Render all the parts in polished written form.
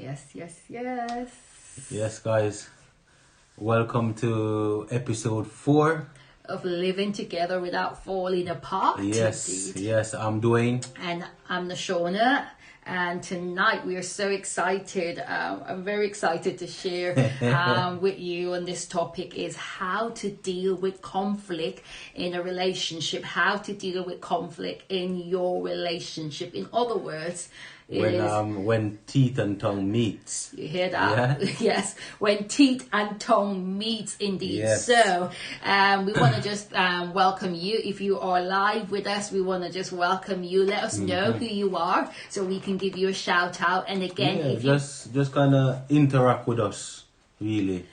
Yes. Yes, guys. Welcome to episode 4 of Living Together Without Falling Apart. Yes, I'm Dwayne. And I'm Nashauna. And tonight we are so excited. I'm very excited to share with you on this topic is how to deal with conflict in a relationship. How to deal with conflict in your relationship. In other words, when teeth and tongue meets. You hear that? Yeah. Yes, when teeth and tongue meets indeed. Yes. So we want to just welcome you. If you are live with us, we want to just welcome you. Let us know who you are so we can give you a shout out. And again, if just kind of interact with us, really.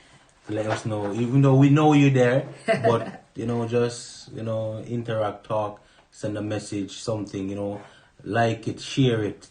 Let us know, even though we know you're there, but just interact, talk, send a message, something, like it, share it.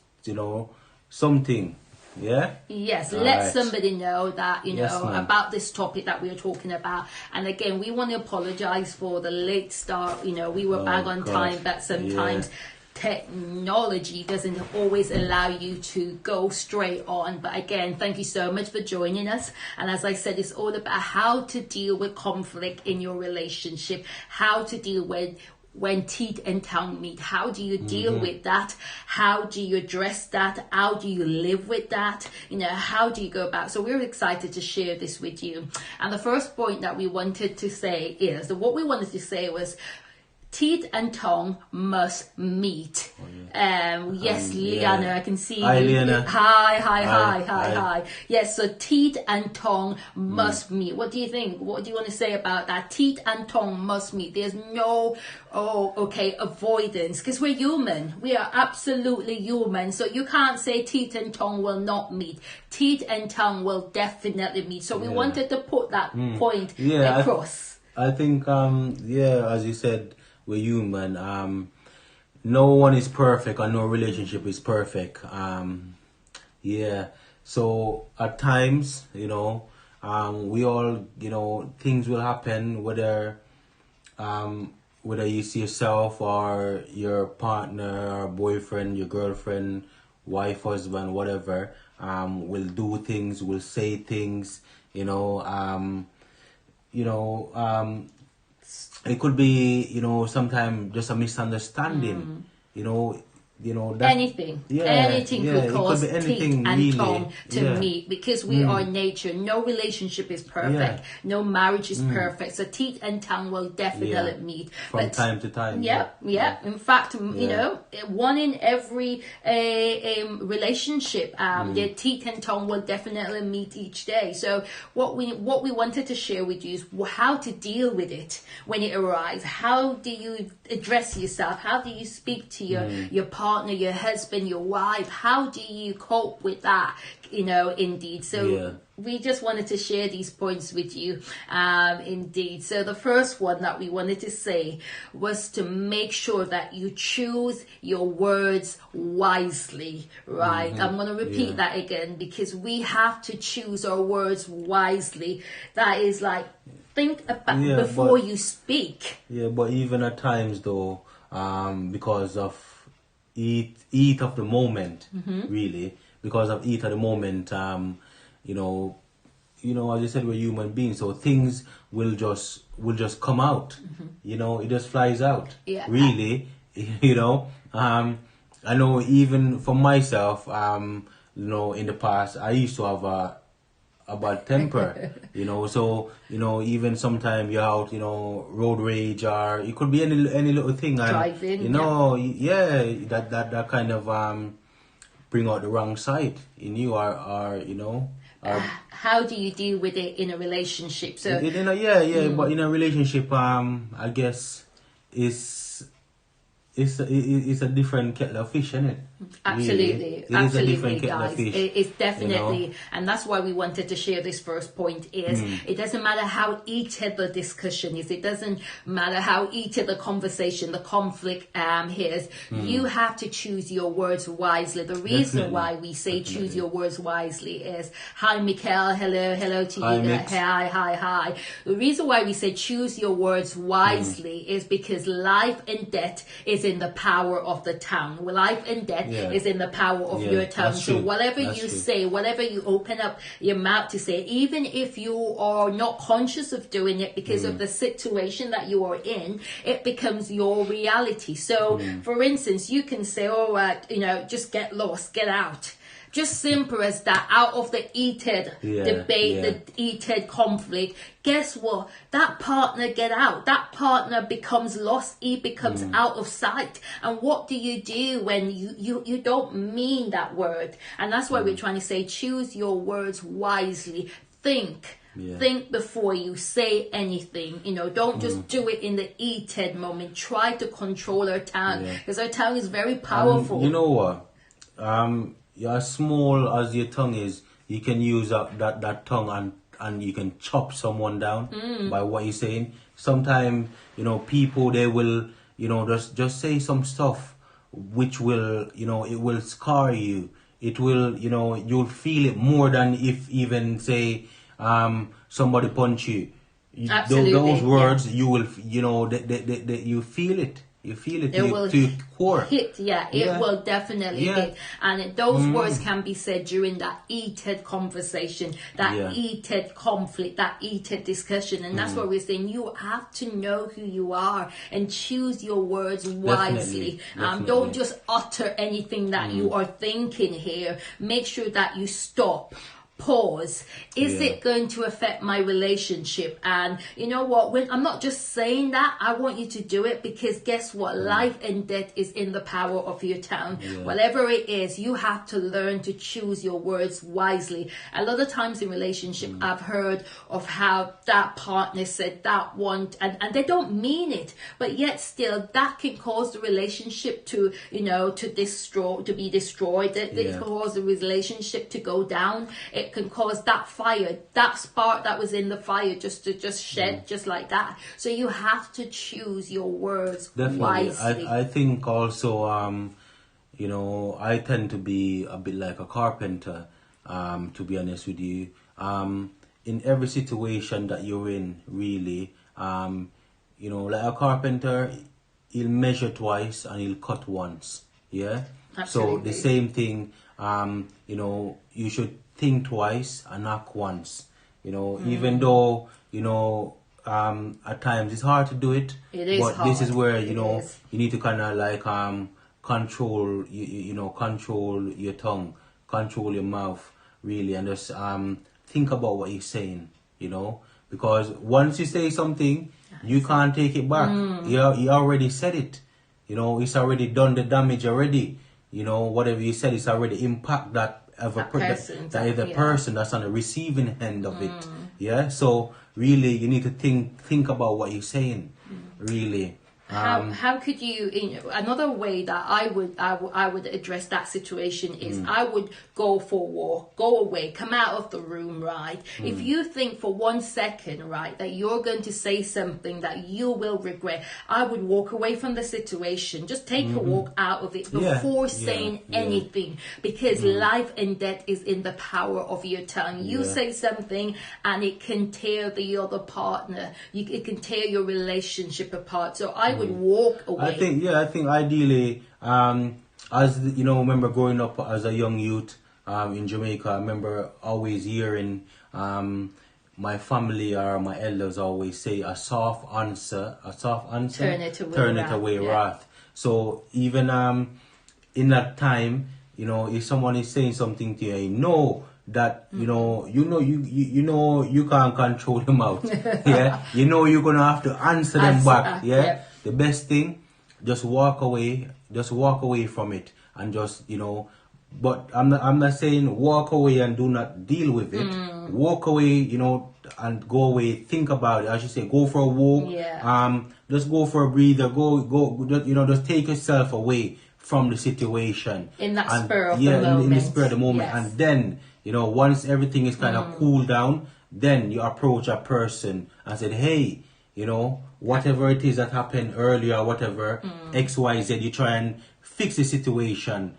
Something. Yes, All let right. somebody know that Yes, ma'am. about this topic that we are talking about. And again, we want to apologize for the late start. We were back on time, but sometimes technology doesn't always allow you to go straight on. But again, thank you so much for joining us. And as I said, it's all about how to deal with conflict in your relationship, how to deal with when teeth and tongue meet. How do you deal with that? How do you address that? How do you live with that? How do you go about? So we're excited to share this with you. And the first point that we wanted to say is what we wanted to say was teeth and tongue must meet. Yes, Liana, I can see Hi, you. Liana. Hi. Yes, so teeth and tongue must meet. What do you think? What do you want to say about that? Teeth and tongue must meet. There's no, avoidance, because we're human. We are absolutely human. So you can't say teeth and tongue will not meet. Teeth and tongue will definitely meet. So we wanted to put that point across. I think, as you said, we're human. No one is perfect and no relationship is perfect. So at times, we all, things will happen, whether you see yourself or your partner or boyfriend, your girlfriend, wife, husband, whatever, will do things, will say things, it could be, sometimes just a misunderstanding, Anything could cause teeth and tongue to meet, because we are nature. No relationship is perfect. No marriage is perfect. So teeth and tongue will definitely meet from time to time. In fact, one in every relationship, their teeth and tongue will definitely meet each day. So what we wanted to share with you is how to deal with it when it arrives. How do you address yourself? How do you speak to your partner, your husband, your wife? How do you cope with that? Indeed. So we just wanted to share these points with you. Indeed. So the first one that we wanted to say was to make sure that you choose your words wisely, right? I'm going to repeat that again, because we have to choose our words wisely. That is like, think about before you speak. Yeah, but even at times though, because of heat of the moment, really, because of heat of the moment, as you said, we're human beings, so things will just come out. It just flies out. Really. I know even for myself, in the past I used to have a bad temper, so even sometimes you're out, road rage, or it could be any little thing, and driving, that kind of bring out the wrong side in you, or how do you deal with it in a relationship? So but in a relationship, I guess it's a different kettle of fish, isn't it? Absolutely, really. Is a different kettle guys. of fish, it's definitely, and that's why we wanted to share this first point. Is it doesn't matter how heated the discussion is, it doesn't matter how heated the conversation, the conflict is. You have to choose your words wisely. The reason why we say choose your words wisely is, hi, Mikhail, hello to hi, you, hi. The reason why we say choose your words wisely is because life and death is in the power of the tongue. Life and death is in the power of your tongue. So whatever you say, whatever you open up your mouth to say, even if you are not conscious of doing it because of the situation that you are in, it becomes your reality. So for instance, you can say, all right, just get lost, get out. Just simple as that, out of the heated debate, the heated conflict. Guess what? That partner get out. That partner becomes lost. He becomes out of sight. And what do you do when you don't mean that word? And that's why we're trying to say, choose your words wisely. Think. Think before you say anything. Don't just do it in the heated moment. Try to control our tongue, because our tongue is very powerful. You know what? As small as your tongue is, you can use that tongue and you can chop someone down by what you're saying. Sometimes, people, they will, just say some stuff which will, it will scar you. It will, you'll feel it more than if even say somebody punch you. Absolutely. Those words, you will, you feel it. You feel it, it will to core. Hit, it will definitely hit. And those words can be said during that heated conversation, that heated conflict, that heated discussion. And that's what we're saying. You have to know who you are and choose your words wisely. Definitely. Don't just utter anything that you are thinking here. Make sure that you stop. Pause. Is it going to affect my relationship? And you know what? When I'm not just saying that, I want you to do it, because guess what? Life and death is in the power of your tongue. Whatever it is, you have to learn to choose your words wisely. A lot of times in relationship, I've heard of how that partner said that one, and they don't mean it, but yet still that can cause the relationship to, to be destroyed. It can cause the relationship to go down. It can cause that fire, that spark that was in the fire, just to shed just like that. So you have to choose your words wisely. I think also, I tend to be a bit like a carpenter, to be honest with you. In every situation that you're in, really, like a carpenter, he'll measure twice and he'll cut once. Yeah. Absolutely. So the same thing, you should think twice and knock once. Even though, at times it's hard to do it. It is but hard. This is where, you need to kind of like control, control your tongue, control your mouth, really, and just think about what you're saying, because once you say something, you can't take it back. You already said it. It's already done the damage already. Whatever you said, it's already impact that person that's on the receiving end of it. Yeah. So really, you need to think about what you're saying. Really. How could you, another way that I would address that situation is I would go for a walk, go away, come out of the room, right? If you think for 1 second, right, that you're going to say something that you will regret, I would walk away from the situation, just take a walk out of it before saying anything, because life and death is in the power of your tongue. You say something and it can tear the other partner, it can tear your relationship apart. So I would walk away. I think ideally, remember growing up as a young youth in Jamaica, I remember always hearing my family or my elders always say, a soft answer turn it away wrath. So even in that time, if someone is saying something to you, that you can't control your mouth. You're gonna have to answer them back. The best thing, just walk away from it, and just but I'm not saying walk away and do not deal with it. Walk away, and go away, think about it. As you say, go for a walk, just go for a breather, go just take yourself away from the situation in that spur of the moment. In the spur of the moment. And then once everything is kind of cooled down, then you approach a person and said, hey, whatever it is that happened earlier, whatever, XYZ, you try and fix the situation,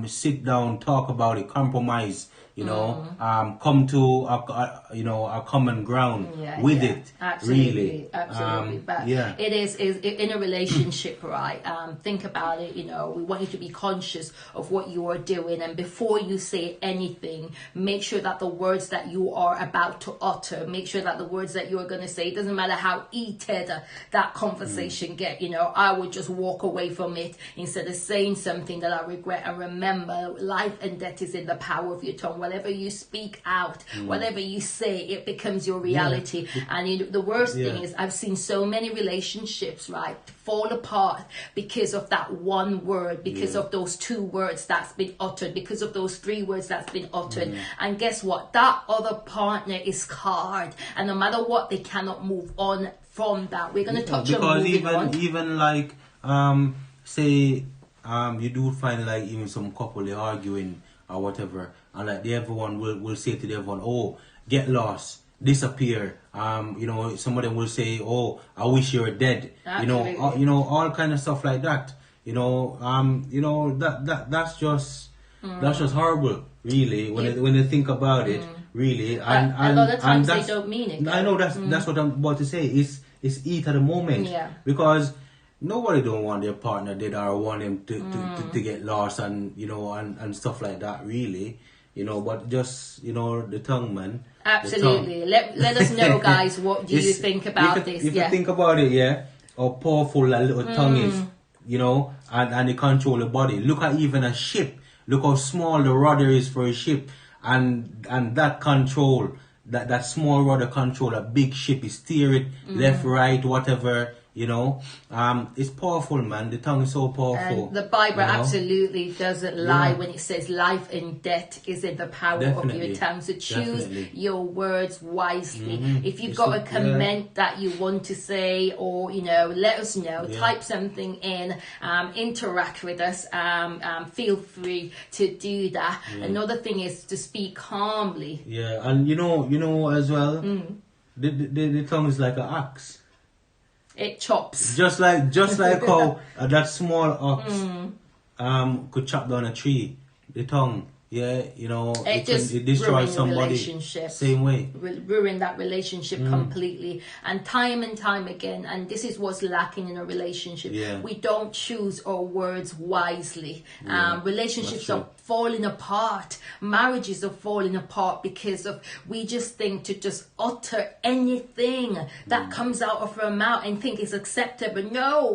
sit down, talk about it, compromise, come to a common ground with it. Absolutely, really. absolutely. But it is in a relationship, right? Think about it. We want you to be conscious of what you are doing, and before you say anything, make sure that the words that you are about to utter, make sure that the words that you are going to say, it doesn't matter how heated that conversation get. I would just walk away from it instead of saying something that I regret. And remember, life and death is in the power of your tongue. Whatever you speak out, whatever you say, it becomes your reality. And the worst thing is, I've seen so many relationships, right, fall apart because of that one word, because of those 2 words that's been uttered, because of those 3 words that's been uttered. And guess what? That other partner is scarred, and no matter what, they cannot move on from that. We're going to touch on moving on. Even like say you do find like even some couple, they're arguing or whatever, and like everyone will say to the everyone, oh, get lost, disappear. Some of them will say, oh, I wish you were dead. Absolutely. All kind of stuff like that. That's just horrible, really, when you think about it, really. And a lot of times they don't mean it. I know that's what I'm about to say. It's eat at the moment, because nobody don't want their partner dead or want them to get lost and and stuff like that, really. But just the tongue, man. Absolutely. Let us know, guys, what do you think about this? If you think about it, how powerful that little tongue is, and it control the body. Look at even a ship. Look how small the rudder is for a ship, and that control, that small rudder control a big ship. Is steer it left, right, whatever. It's powerful, man. The tongue is so powerful. And the Bible absolutely doesn't lie when it says life and death is in the power of your tongue. So choose your words wisely. If you've got a comment that you want to say, or let us know. Type something in. Interact with us. Feel free to do that. Another thing is to speak calmly. Yeah, and as well, the tongue is like an axe. It chops. Just like how that small ox could chop down a tree. The tongue, it destroys somebody. Same way. Ruin that relationship completely. And time again, and this is what's lacking in a relationship. We don't choose our words wisely. Relationships are falling apart. Marriages are falling apart because of we just think to just utter anything that comes out of our mouth and think is acceptable. No,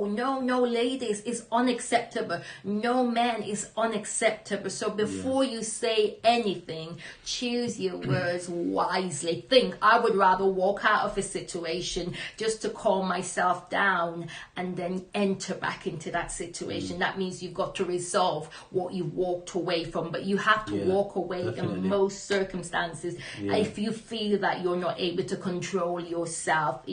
ladies, it's unacceptable. No, man, is unacceptable. So before you say anything, choose your words wisely. Think, I would rather walk out of a situation just to calm myself down and then enter back into that situation. That means you've got to resolve what you walked away from, but you have to walk away in most circumstances if you feel that you're not able to control yourself.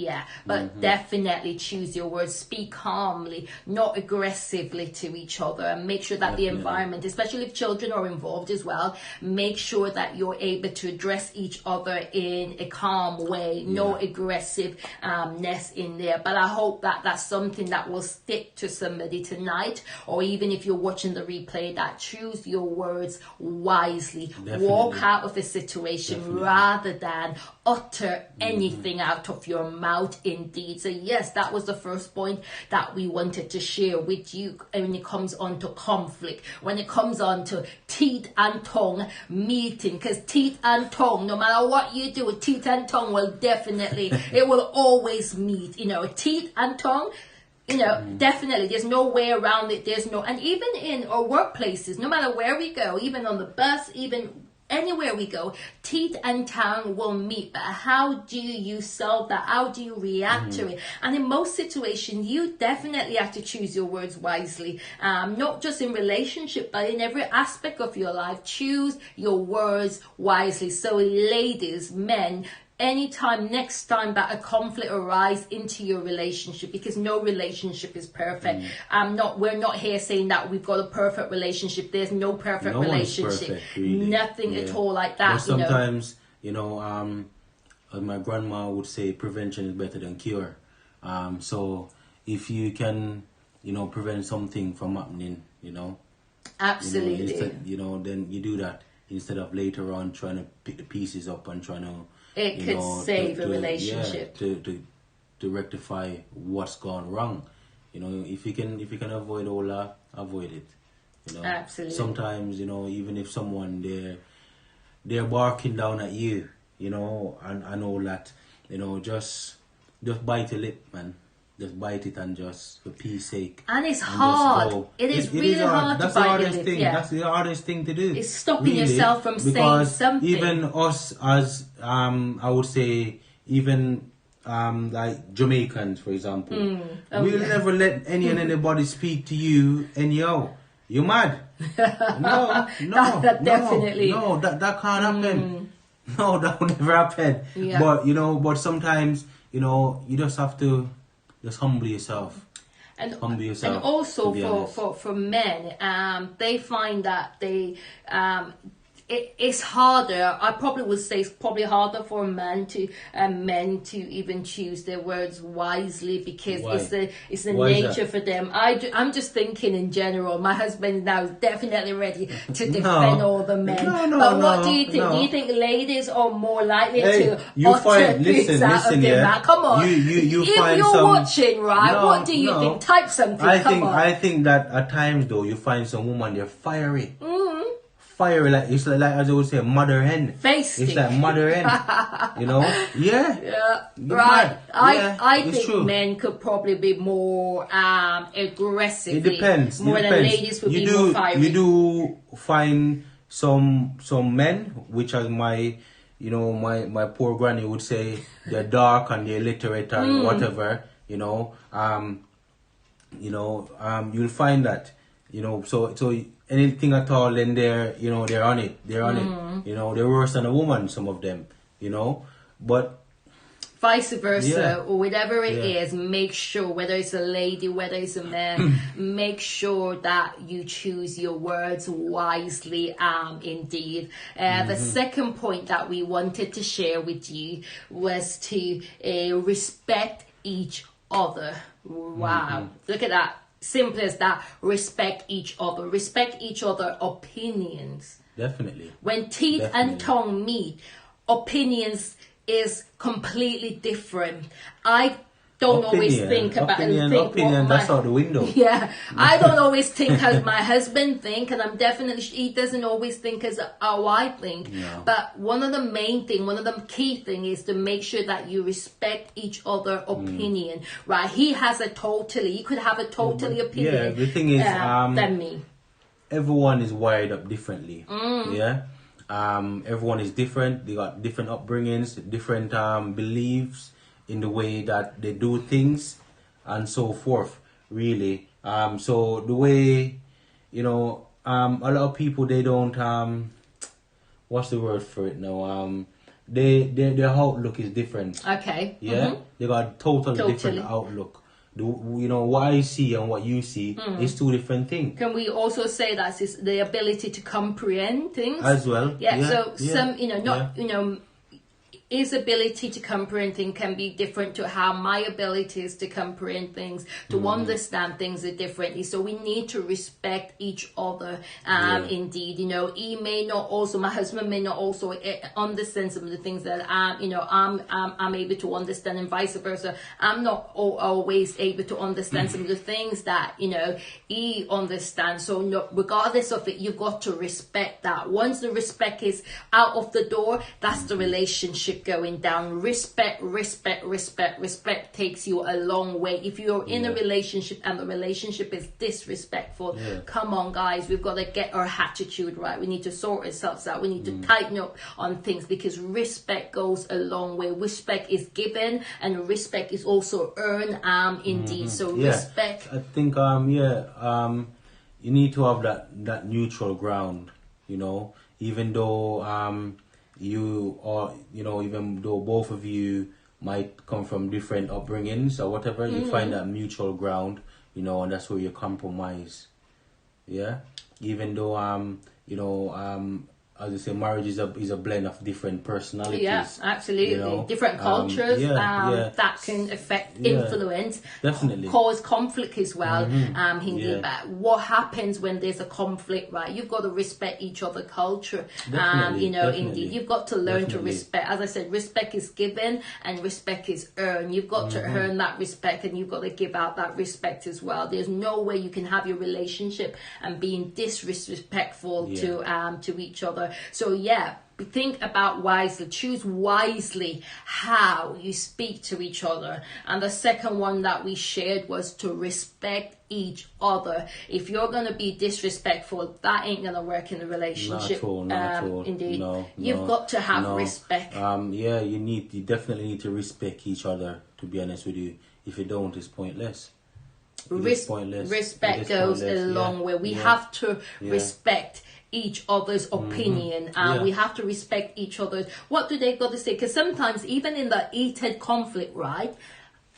But definitely choose your words. Speak calmly, not aggressively to each other, and make sure that the environment, especially if children are involved as well, make sure that you're able to address each other in a calm way, no aggressiveness in there. But I hope that that's something that will stick to somebody tonight, or even if you're watching the replay, that choose your words wisely. Walk out of a situation rather than utter anything out of your mouth, indeed. So yes, that was the first point that we wanted to share with you when it comes on to conflict, when it comes on to teeth and tongue meeting, because teeth and tongue, no matter what you do, teeth and tongue will definitely, it will always meet, teeth and tongue. Definitely, there's no way around it. And even in our workplaces, no matter where we go, even on the bus, even anywhere we go, teeth and tongue will meet. But how do you solve that? How do you react to it? And in most situations, you definitely have to choose your words wisely. Not just in relationship, but in every aspect of your life. Choose your words wisely. So ladies, men, anytime next time that a conflict arises into your relationship, because no relationship is perfect. We're not here saying that we've got a perfect relationship. There's no perfect relationship. Perfect, really. Nothing at all like that. But sometimes, my grandma would say prevention is better than cure. So if you can, prevent something from happening, absolutely, then you do that. instead of later on trying to pick the pieces up and trying to it could save a relationship. To rectify what's gone wrong. You know, if you can avoid all that, avoid it. You know, absolutely. Sometimes, you know, even if someone they're barking down at you, you know, and all that, you know, just bite your lip, man. Just bite it and just for peace sake. And it's hard. It is really hard to bite your lip. Yeah. That's the hardest thing to do. It's stopping yourself from saying something. Even us as I would say, even like Jamaicans, for example, we'll never let anybody speak to you anyhow. You mad? No, that definitely. No, that can't happen. No, that will never happen. Yeah. But you know, sometimes, you know, you just have to just humble yourself. And also for men, they find that it's harder. I probably would say it's probably harder for men to even choose their words wisely, because it's the nature for them. I'm just thinking in general. My husband now is definitely ready to defend all the men. But what do you think? Do you think ladies are more likely to utter things out of their mouth? Come on, you if find you're watching, right? What do you think? Type something. I think that at times though you find some woman, they're fiery. Fiery, like it's like as I would say, mother hen. Feisty. It's like mother hen. You know? Yeah. Right. I think true. Men could probably be more aggressive. It depends. More than ladies would be more fiery. You do find some men, which as my poor granny would say, they're dark and they're illiterate and whatever. You'll find that. So anything at all, then they're on it. They're on it. You know, they're worse than a woman, some of them, you know. But vice versa, or whatever it is, make sure, whether it's a lady, whether it's a man, make sure that you choose your words wisely, indeed. The second point that we wanted to share with you was to respect each other. Wow. Look at that. Simple as that. Respect each other. Respect each other opinions. Definitely. When teeth and tongue meet, opinions is completely different. I don't always think about opinion. That's out the window. Yeah, I don't always think as my husband think, and he doesn't always think as how I think. No. But one of the key thing is to make sure that you respect each other opinion. Right? You could have a totally opinion. Yeah, the thing is, than me. Everyone is wired up differently. Yeah. Everyone is different. They got different upbringings, different beliefs in the way that they do things and so forth, really. So the way, a lot of people, they don't, what's the word for it now? Their outlook is different. Okay. Yeah? They got totally different outlook. What I see and what you see is two different things. Can we also say that it's the ability to comprehend things? As well. His ability to comprehend things can be different to how my abilities to comprehend things, to understand things are differently. So we need to respect each other. Indeed, he may not also, my husband may not also understand some of the things that I'm able to understand, and vice versa. I'm not always able to understand some of the things that he understands. So regardless of it, you've got to respect that. Once the respect is out of the door, that's the relationship going down. Respect takes you a long way. If you're in a relationship and the relationship is disrespectful, come on guys, we've got to get our attitude right. We need to sort ourselves out. We need to tighten up on things, because respect goes a long way. Respect is given and respect is also earned, indeed. So respect, I think you need to have that neutral ground, even though even though both of you might come from different upbringings or whatever, you find that mutual ground, and that's where you compromise. Yeah. Even though as I say, marriage is a blend of different personalities. Yeah, absolutely. You know? Different cultures that can affect, influence, definitely cause conflict as well. But what happens when there's a conflict, right? You've got to respect each other's culture. Indeed, you've got to learn to respect. As I said, respect is given and respect is earned. You've got to earn that respect, and you've got to give out that respect as well. There's no way you can have your relationship and being disrespectful to each other. So think about wisely, choose wisely how you speak to each other. And the second one that we shared was to respect each other. If you're going to be disrespectful, that ain't going to work in a relationship. Not at all. Indeed. You've got to have respect. You definitely need to respect each other, to be honest with you. If you don't, it's pointless. Respect goes a long way. We have to respect each other's opinion, and we have to respect each other's, what do they got to say? Because sometimes even in the heated conflict, right,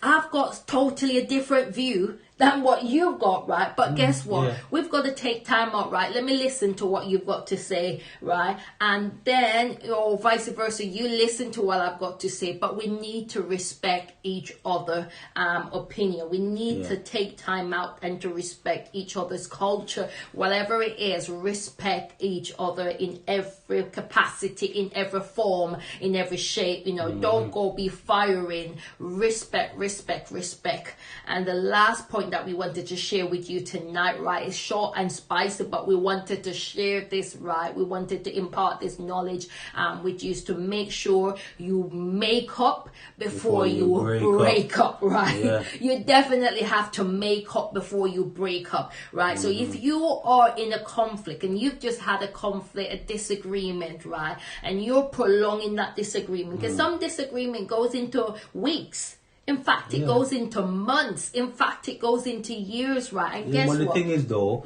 I've got totally a different view than what you've got, right? But guess what? We've got to take time out, right? Let me listen to what you've got to say, right? And then, or vice versa, you listen to what I've got to say. But we need to respect each other's opinion. We need to take time out and to respect each other's culture. Whatever it is, respect each other in every capacity, in every form, in every shape. Don't go be firing. Respect. And the last point that we wanted to share with you tonight, right, is short and spicy, but we wanted to share this, right? We wanted to impart this knowledge with you, to make sure you make up before you break up, right? You definitely have to make up before you break up, right? So if you are in a conflict and you've just had a conflict, a disagreement, right, and you're prolonging that disagreement, because some disagreement goes into weeks. In fact, it goes into months. In fact, it goes into years, right? And guess what? The thing is, though,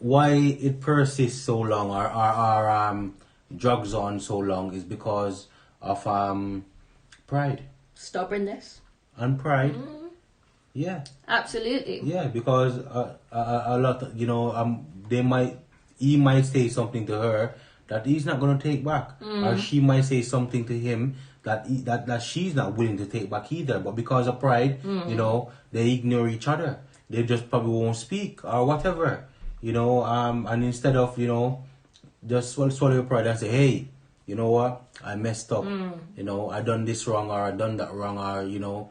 why it persists so long, or drugs on so long, is because of pride, stubbornness, and pride. Yeah, absolutely. Yeah, because a lot, he might say something to her that he's not going to take back, or she might say something to him that she's not willing to take back either, but because of pride, they ignore each other. They just probably won't speak or whatever, and instead of, just swallow your pride and say, hey, you know what, I messed up, I done this wrong, or I done that wrong, or,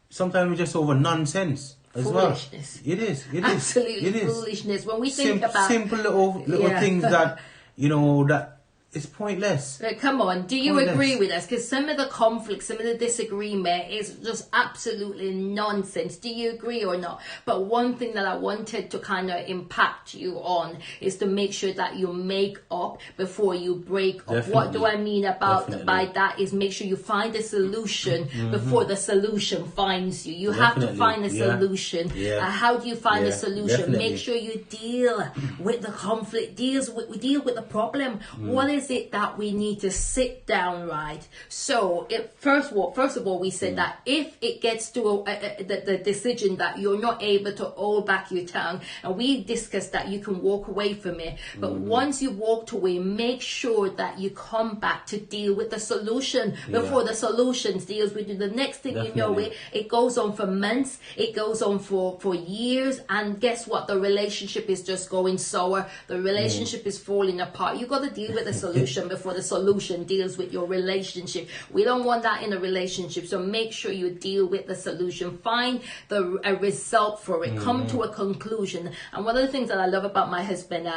sometimes it's just over nonsense as foolishness. Well. It is. Absolutely it is. Foolishness. When we think about simple little things that, that it's pointless. Come on, do you agree with us? Because some of the conflict, some of the disagreement is just absolutely nonsense. Do you agree or not? But one thing that I wanted to kind of impact you on is to make sure that you make up before you break up. Definitely. What do I mean by that is make sure you find a solution before the solution finds you. You have to find a solution. How do you find a solution? Definitely. Make sure you deal with the conflict, deal with the problem. What is it that we need to sit down, right? So first of all, we said that if it gets to the decision that you're not able to hold back your tongue, and we discussed that you can walk away from it, but once you walked away, make sure that you come back to deal with the solution before the solution deals with you. The next thing you know, it goes on for months, it goes on for years, and guess what? The relationship is just going sour. The relationship is falling apart. You got to deal with the solution before the solution deals with your relationship. We don't want that in a relationship, so make sure you deal with the solution. Find a result for it. Come to a conclusion. And one of the things that I love about my husband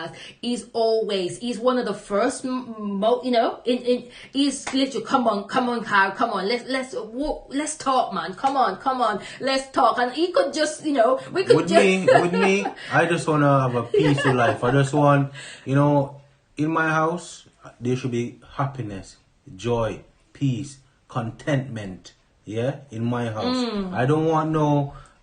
is he's one of the first, he's literally, come on, Kyle, come on, let's talk, man, come on, let's talk. And he could just, we could with me, I just want to have a peaceful life. I just want, in my house, there should be happiness, joy, peace, contentment. Yeah, in my house. I don't want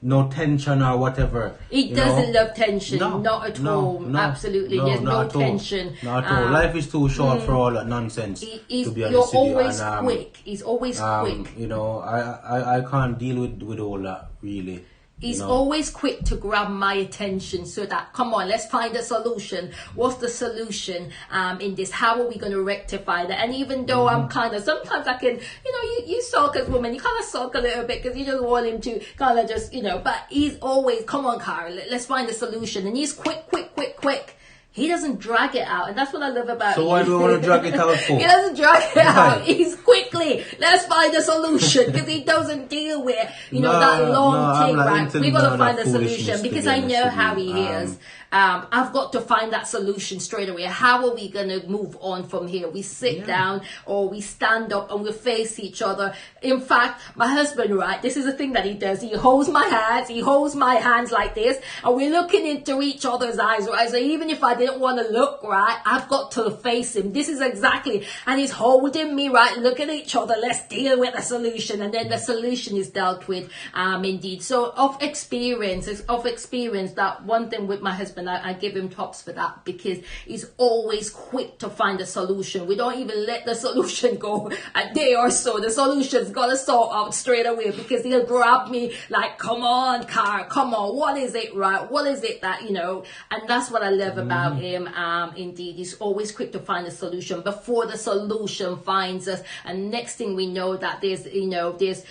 no tension or whatever. He doesn't love tension. Not at all. Absolutely. There's no tension. Not at all. Life is too short for all that nonsense. To be honest you're always quick. He's always quick. I can't deal with all that, really. He's always quick to grab my attention so that, come on, let's find a solution. What's the solution in this? How are we going to rectify that? And even though I'm kind of, sometimes I can, you sulk as women, you kind of sulk a little bit because you just want him to kind of just, but he's always, come on, Cara, let's find a solution. And he's quick. He doesn't drag it out, and that's what I love about So why do we want to drag it out for? He doesn't drag it out. He's quickly, let's find a solution, because he doesn't deal with, that long thing, right? We've got to find a solution, because I know how he is. I've got to find that solution straight away. How are we going to move on from here? We sit down or we stand up and we face each other. In fact, my husband, right, this is the thing that he does. He holds my hands. He holds my hands like this, and we're looking into each other's eyes, right? So even if I didn't want to look, right, I've got to face him. This is exactly, and he's holding me, right? Look at each other. Let's deal with the solution, and then the solution is dealt with. Indeed. So of experience, that one thing with my husband, I give him tops for that, because he's always quick to find a solution. We don't even let the solution go a day or so. The solution's got to sort out straight away, because he'll grab me like, come on, Cara, come on, what is it, right? What is it that, and that's what I love about him. Indeed, he's always quick to find a solution before the solution finds us. And next thing we know that there's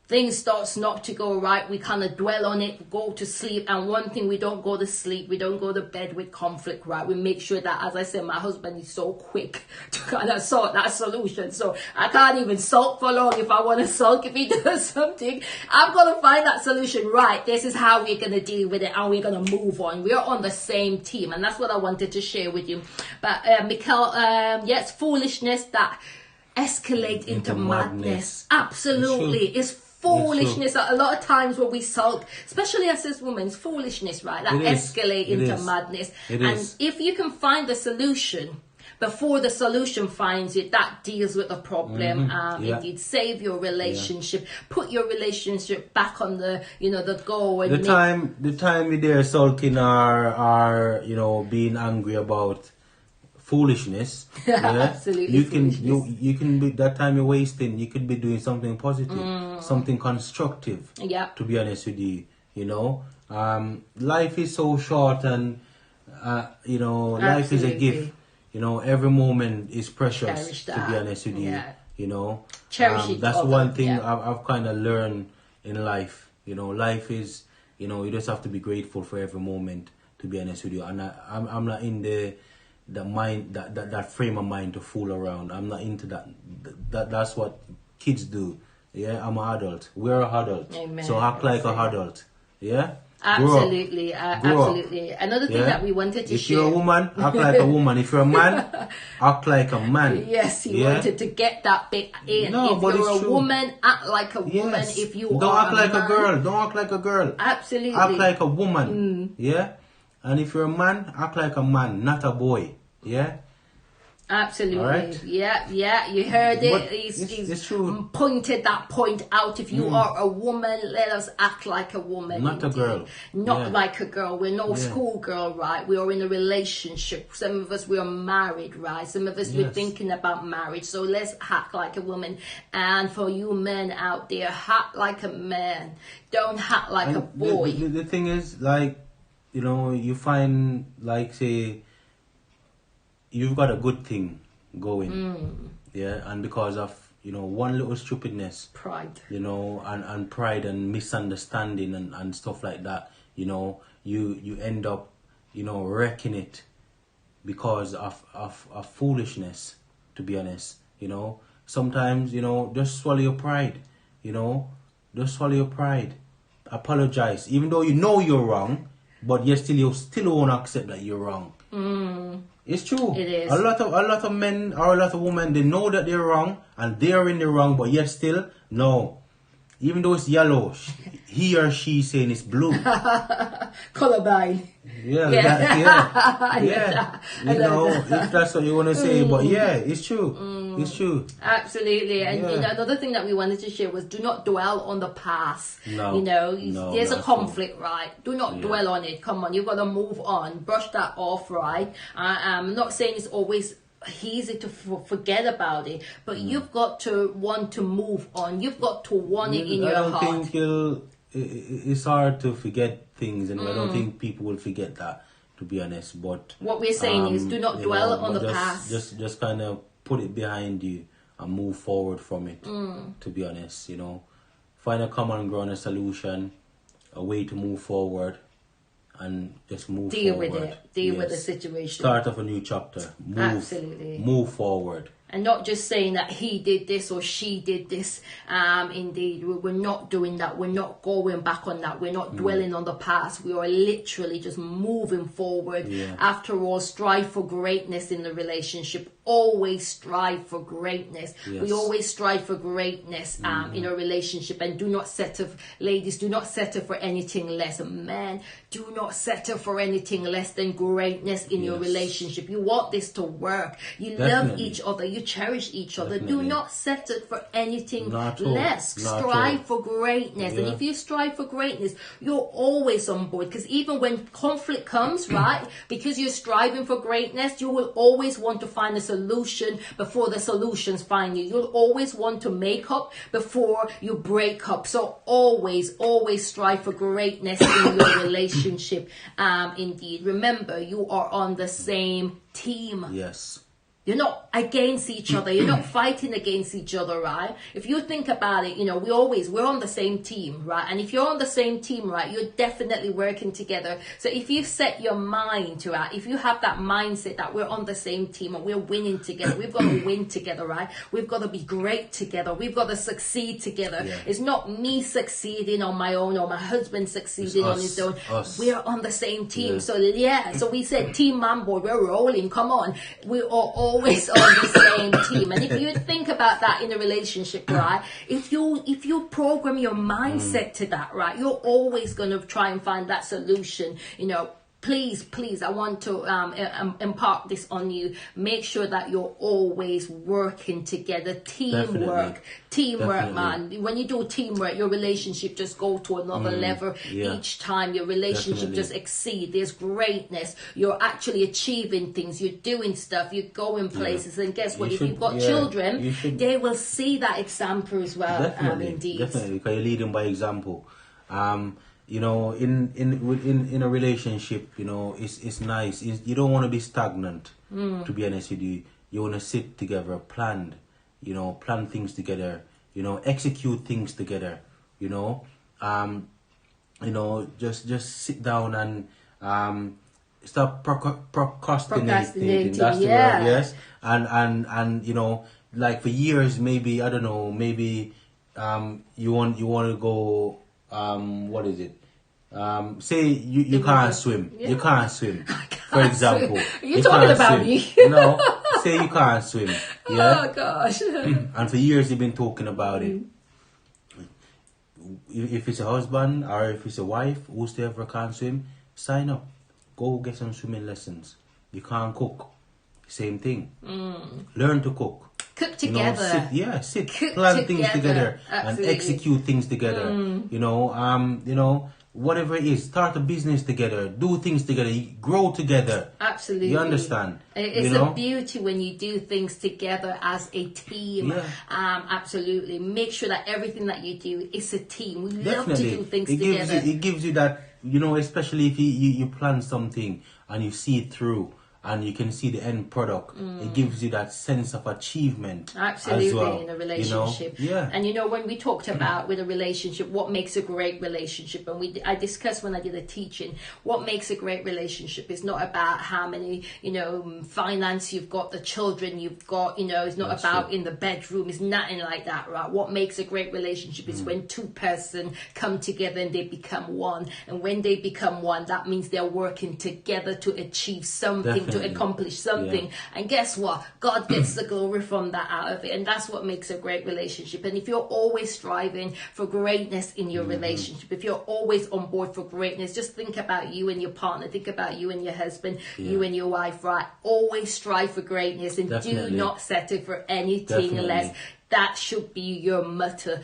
things starts not to go right, we kind of dwell on it, go to sleep. And one thing, we don't go to sleep, we don't go to bed with conflict, right? We make sure that, as I said, my husband is so quick to kind of sort that solution. So I can't even sulk for long. If I want to sulk, if he does something, I've got to find that solution. Right, this is how we're going to deal with it, and we're going to move on. We're on the same team, and that's what I wanted to share with you. But Mikhail, yes, foolishness that escalate into madness. Absolutely, it's foolishness. A lot of times when we sulk, especially as this woman, it's foolishness, right? That escalate into madness. And if you can find the solution before the solution finds it, that deals with the problem. Indeed, save your relationship, put your relationship back on the the goal. And the time you're there sulking or being angry about foolishness, absolutely, you can be, that time you're wasting, you could be doing something positive, something constructive, to be honest with you. Life is so short, and life is a gift. Every moment is precious, to be honest with you. Cherish it. That's one thing I've kind of learned in life. Life is, you just have to be grateful for every moment, to be honest with you. And I'm not in the mind, that frame of mind to fool around. I'm not into that. That's what kids do. I'm an adult. We're an adult. Amen. So act like an adult. Absolutely. Absolutely. Another thing that we wanted to share. If you're a woman, act like a woman. If you're a man, act like a man. Yes, he wanted to get that bit in. No, if but you're it's a true. woman, act like a woman. Yes. If you don't are act like a man, a girl. Don't act like a girl. Absolutely. Act like a woman. And if you're a man, act like a man, not a boy. Absolutely. Right? Yeah, you heard it. But He's it's true. pointed that point out. If you are a woman, let us act like a woman. Not a girl. Not like a girl. We're no schoolgirl, right? We are in a relationship. Some of us, we are married, right? Some of us, we're thinking about marriage. So let's act like a woman. And for you men out there, act like a man. Don't act like a boy. The thing is, like, you find, like, say, you've got a good thing going, and because of one little stupidness, pride, and pride and misunderstanding and stuff like that, you end up wrecking it because of foolishness, to be honest. Sometimes just swallow your pride. Just swallow your pride, apologize, even though you're wrong, but you still won't accept that you're wrong. It's true. It is. A lot of men or a lot of women, they know that they're wrong and they're in the wrong, but yet still, no. Even though it's yellow, he or she saying it's blue. Colorblind. If that's what you want to say, but it's true. It's true. Absolutely. And another thing that we wanted to share was, do not dwell on the past. No. There's a conflict, right? Do not dwell on it. Come on, you've got to move on. Brush that off, right? I'm not saying it's always easy to forget about it, but you've got to want to move on. You've got to want it in your heart. I don't think it's hard to forget things, and I don't think people will forget that, to be honest. But what we're saying is, do not dwell on the past. Just kind of put it behind you and move forward from it. To be honest, find a common ground, a solution, a way to move forward, and just move forward. Deal with the situation. Start off a new chapter. Absolutely. Move forward. And not just saying that he did this or she did this. Indeed, we're not doing that. We're not going back on that. We're not dwelling on the past. We are literally just moving forward. Yeah. After all, strive for greatness in the relationship. Always strive for greatness. Yes. We always strive for greatness in a relationship, and do not settle, ladies, do not settle for anything less. Men, do not settle for anything less than greatness in your relationship. You want this to work. You love each other. You cherish each other. Do not settle for anything less. Strive for greatness. And if you strive for greatness, you're always on board. Because even when conflict comes, right, because you're striving for greatness, you will always want to find a solution before the solutions find you. You'll always want to make up before you break up. So always strive for greatness in your relationship. Indeed, remember, you are on the same team. Yes. You're not against each other. You're not fighting against each other, right? If you think about it, we're on the same team, right? And if you're on the same team, right, you're definitely working together. So if you set your mind to that, if you have that mindset that we're on the same team and we're winning together, we've got to win together, right? We've got to be great together. We've got to succeed together. Yeah. It's not me succeeding on my own or my husband succeeding on his own. We're on the same team. Yeah. So we said Team Manboard, we're rolling. Come on. We are all always on the same team. And if you think about that in a relationship, right, if you program your mindset to that, right, you're always going to try and find that solution. Please, I want to impart this on you. Make sure that you're always working together. Teamwork, man. When you do teamwork, your relationship just go to another level each time. Your relationship just exceed. There's greatness. You're actually achieving things. You're doing stuff. You're going places. And guess what? If you've got children, they will see that example as well. Indeed. Definitely, because you lead them by example. In a relationship, it's nice. You don't want to be stagnant. To be honest with you, you want to sit together, plan things together. Execute things together. Just sit down and stop procrastinating. That's the word, yes. And like for years, maybe I don't know, maybe you want to go. What is it? Say you can't swim. Yeah. You can't swim. For example. You're talking about swim. Me. No. Say you can't swim. Yeah? Oh gosh. And for years you've been talking about it. If it's a husband or if it's a wife whosoever can't swim, sign up. Go get some swimming lessons. You can't cook. Same thing. Learn to cook. Cook together. Plan things together. Absolutely. And execute things together. Whatever it is, start a business together, do things together, grow together. Absolutely. You understand? It's a beauty when you do things together as a team. Yeah. Absolutely. Make sure that everything that you do is a team. We love to do things together. It gives you that, especially if you plan something and you see it through. And you can see the end product. It gives you that sense of achievement. Absolutely, as well, in a relationship. And when we talked about with a relationship, what makes a great relationship, and I discussed when I did a teaching, what makes a great relationship is not about how many, finance you've got, the children you've got, it's not about in the bedroom, it's nothing like that, right? What makes a great relationship is when two person come together and they become one. And when they become one, that means they're working together to achieve something, to accomplish something. And guess what? God gets the glory from that out of it. And that's what makes a great relationship. And if you're always striving for greatness in your relationship, if you're always on board for greatness, just think about you and your partner, think about you and your husband, you and your wife, right? Always strive for greatness and do not settle for anything less. That should be your motto,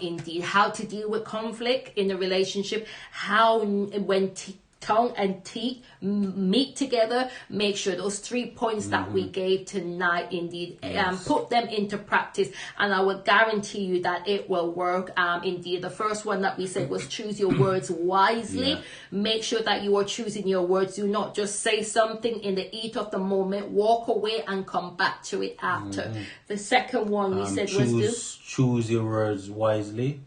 indeed. How to deal with conflict in a relationship, how when tongue and teeth meet together. Make sure those 3 points that we gave tonight, indeed, put them into practice, and I will guarantee you that it will work. Indeed, the first one that we said was choose your words wisely. Make sure that you are choosing your words. Do not just say something in the heat of the moment. Walk away and come back to it after. The second one we said was choose your words wisely.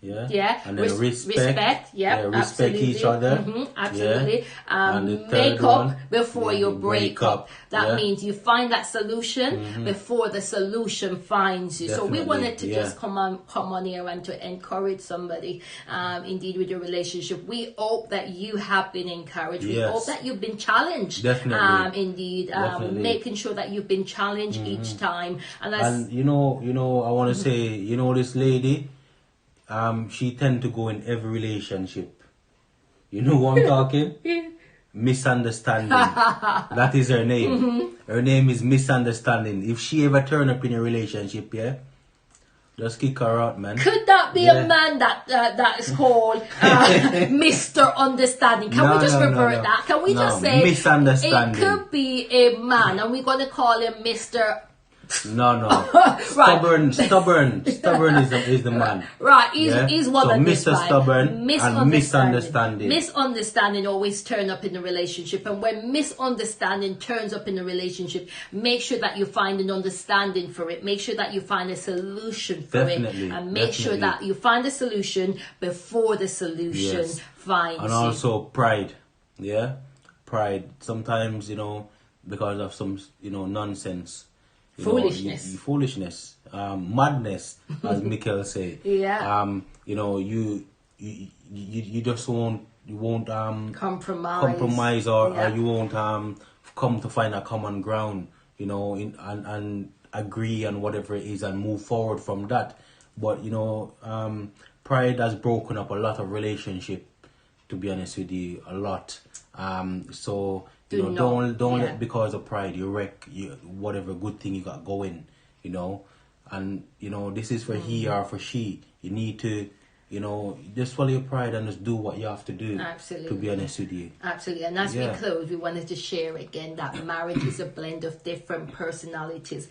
Yeah. And then respect. Respect each other. Absolutely. Yeah. And the third make one, up before you break up. That means you find that solution before the solution finds you. Definitely. So we wanted to just come on here and to encourage somebody, indeed, with your relationship. We hope that you have been encouraged. We hope that you've been challenged. Definitely. Indeed. Definitely. Making sure that you've been challenged each time. And you know, I want to say, this lady. She tend to go in every relationship. You know what I'm talking? Misunderstanding. That is her name. Her name is Misunderstanding. If she ever turn up in a relationship, just kick her out, man. Could that be a man that is called Mr. Understanding? Can we just revert that? Can we just say Misunderstanding? It could be a man, and we're going to call him Mr. No. Stubborn is the man. Right, he's one of this. Mr. Stubborn and misunderstanding. Misunderstanding always turn up in the relationship, and when misunderstanding turns up in the relationship, make sure that you find an understanding for it. Make sure that you find a solution for it, and make sure that you find a solution before the solution finds you. And also pride. Pride. Sometimes, because of some, nonsense. Foolishness, madness, as Mikkel say. You just won't compromise or you won't come to find a common ground, and agree on whatever it is and move forward from that. But pride has broken up a lot of relationship, to be honest with you, a lot. So don't let, because of pride, you wreck whatever good thing you got going, and this is for he or for she. You need to just follow your pride and just do what you have to do. Absolutely. To be honest with you. Absolutely. And as we close, we wanted to share again that marriage is a blend of different personalities.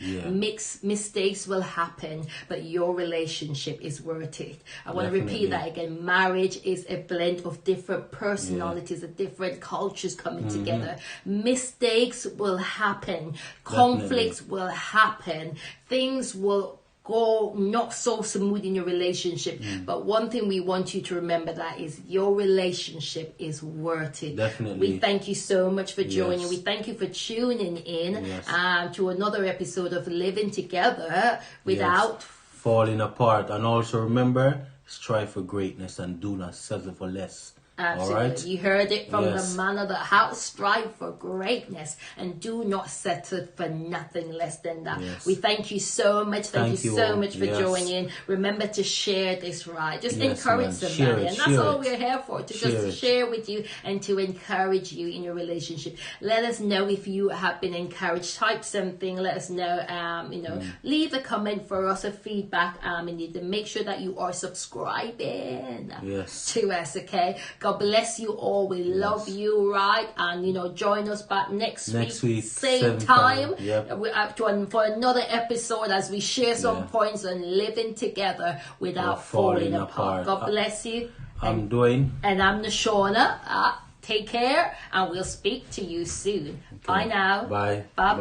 Mistakes will happen, but your relationship is worth it. I want to repeat that again. Marriage is a blend of different personalities, of different cultures coming together. Mistakes will happen. Conflicts will happen. Things will go not so smooth in your relationship, but one thing we want you to remember, that is your relationship is worth it. Definitely. We thank you so much for joining. We thank you for tuning in to another episode of Living Together Without Falling Apart. And also remember, strive for greatness and do not settle for less. Absolutely. All right? You heard it from the man of the house. Strive for greatness and do not settle for nothing less than that. We thank you so much. Thank you so much for joining. Remember to share this, right? Just encourage somebody. And that's all we're here for, to just share with you and to encourage you in your relationship. Let us know if you have been encouraged. Type something. Let us know. Leave a comment for us, a feedback. And you make sure that you are subscribing to us, okay? God bless you all. We love you, right? And join us back next week same time for another episode as we share some points on living together without falling apart. God bless you. I'm Dwayne, and I'm Nashauna. Take care, and we'll speak to you soon. Bye now. Bye. Bye.